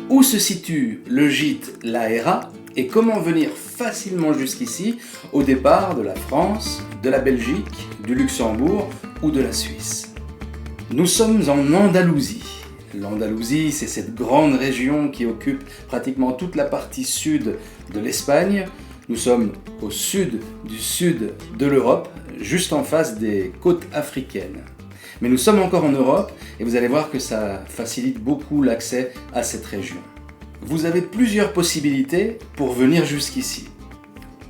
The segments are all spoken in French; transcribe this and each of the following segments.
Où se situe le gîte La Hera et comment venir facilement jusqu'ici au départ de la France, de la Belgique, du Luxembourg ou de la Suisse? Nous sommes en Andalousie. L'Andalousie, c'est cette grande région qui occupe pratiquement toute la partie sud de l'Espagne. Nous sommes au sud de l'Europe, juste en face des côtes africaines. Mais nous sommes encore en Europe et vous allez voir que ça facilite beaucoup l'accès à cette région. Vous avez plusieurs possibilités pour venir jusqu'ici.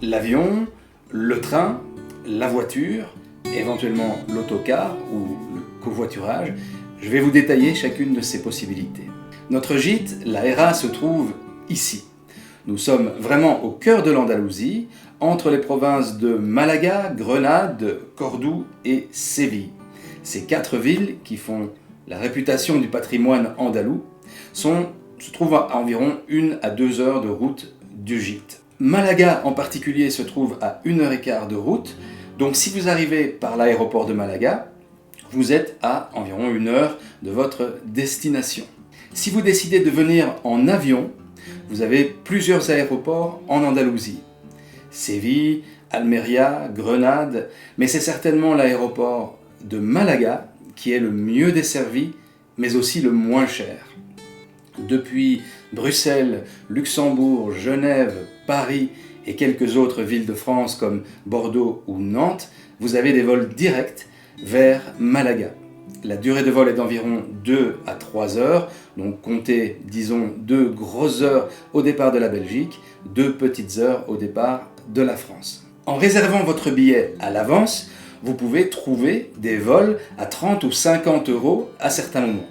L'avion, le train, la voiture, éventuellement l'autocar ou le covoiturage. Je vais vous détailler chacune de ces possibilités. Notre gîte, La Hera, se trouve ici. Nous sommes vraiment au cœur de l'Andalousie, entre les provinces de Malaga, Grenade, Cordoue et Séville. Ces 4 villes qui font la réputation du patrimoine andalou se trouvent à environ 1 à 2 heures de route du gîte. Malaga en particulier se trouve à 1h15 de route, donc si vous arrivez par l'aéroport de Malaga, vous êtes à environ 1 heure de votre destination. Si vous décidez de venir en avion, vous avez plusieurs aéroports en Andalousie. Séville, Almeria, Grenade, mais c'est certainement l'aéroport de Malaga qui est le mieux desservi, mais aussi le moins cher. Depuis Bruxelles, Luxembourg, Genève, Paris et quelques autres villes de France comme Bordeaux ou Nantes, vous avez des vols directs vers Malaga. La durée de vol est d'environ 2 à 3 heures, donc comptez, disons, 2 grosses heures au départ de la Belgique, 2 petites heures au départ de la France. En réservant votre billet à l'avance, vous pouvez trouver des vols à 30 ou 50 euros à certains moments.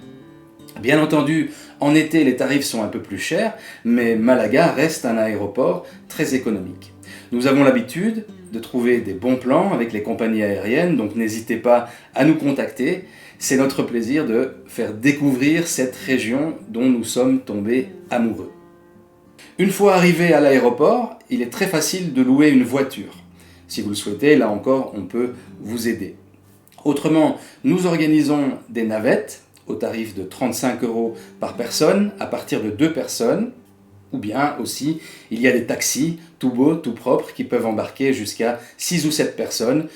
Bien entendu, en été, les tarifs sont un peu plus chers, mais Malaga reste un aéroport très économique. Nous avons l'habitude de trouver des bons plans avec les compagnies aériennes, donc n'hésitez pas à nous contacter. C'est notre plaisir de faire découvrir cette région dont nous sommes tombés amoureux. Une fois arrivé à l'aéroport, il est très facile de louer une voiture. Si vous le souhaitez, là encore, on peut vous aider. Autrement, nous organisons des navettes au tarif de 35 euros par personne à partir de 2 personnes. Ou bien aussi, il y a des taxis tout beaux, tout propres qui peuvent embarquer jusqu'à 6 ou 7 personnes.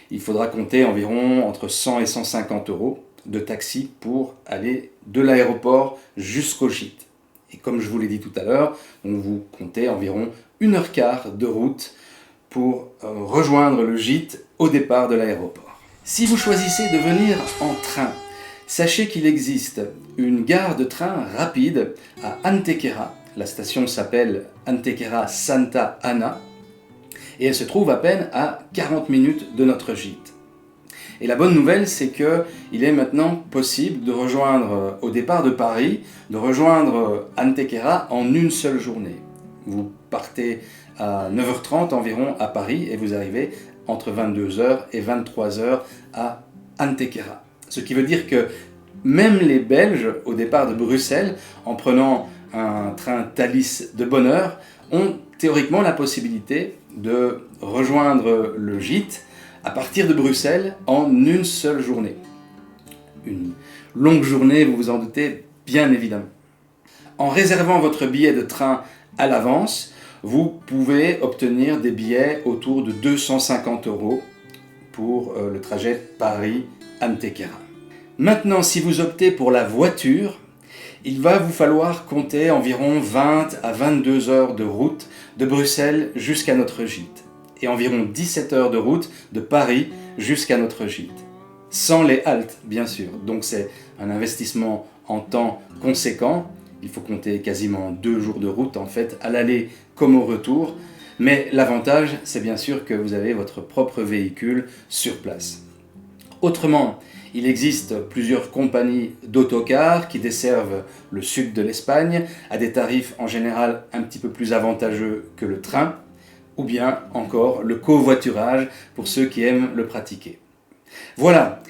Il faudra compter environ entre 100 et 150 euros de taxi pour aller de l'aéroport jusqu'au gîte. Et comme je vous l'ai dit tout à l'heure, vous comptez environ 1h15 de route pour rejoindre le gîte au départ de l'aéroport. Si vous choisissez de venir en train, sachez qu'il existe une gare de train rapide à Antequera. La station s'appelle Antequera Santa Ana et elle se trouve à peine à 40 minutes de notre gîte. Et la bonne nouvelle, c'est qu'il est maintenant possible de rejoindre, au départ de Paris, de rejoindre Antequera en une seule journée. Vous partez à 9h30 environ à Paris et vous arrivez entre 22h et 23h à Antequera. Ce qui veut dire que même les Belges, au départ de Bruxelles, en prenant un train Thalys de bonne heure, ont théoriquement la possibilité de rejoindre le gîte à partir de Bruxelles en une seule journée. Une longue journée, vous vous en doutez, bien évidemment. En réservant votre billet de train à l'avance, vous pouvez obtenir des billets autour de 250 euros pour le trajet Paris-Antequera. Maintenant, si vous optez pour la voiture, il va vous falloir compter environ 20 à 22 heures de route de Bruxelles jusqu'à notre gîte et environ 17 heures de route de Paris jusqu'à notre gîte. Sans les haltes, bien sûr. Donc c'est un investissement en temps conséquent. Il faut compter quasiment 2 jours de route en fait, à l'aller comme au retour. Mais l'avantage, c'est bien sûr que vous avez votre propre véhicule sur place. Autrement, il existe plusieurs compagnies d'autocars qui desservent le sud de l'Espagne à des tarifs en général un petit peu plus avantageux que le train, ou bien encore le covoiturage pour ceux qui aiment le pratiquer. Voilà,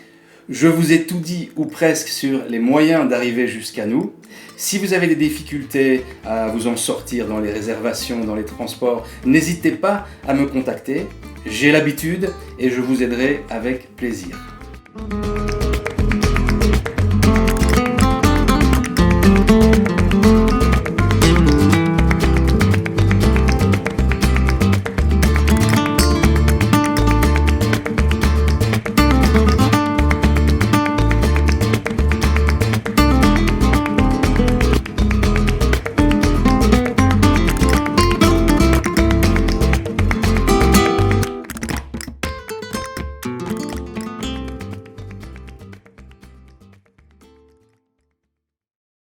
je vous ai tout dit ou presque sur les moyens d'arriver jusqu'à nous. Si vous avez des difficultés à vous en sortir dans les réservations, dans les transports, n'hésitez pas à me contacter. J'ai l'habitude et je vous aiderai avec plaisir.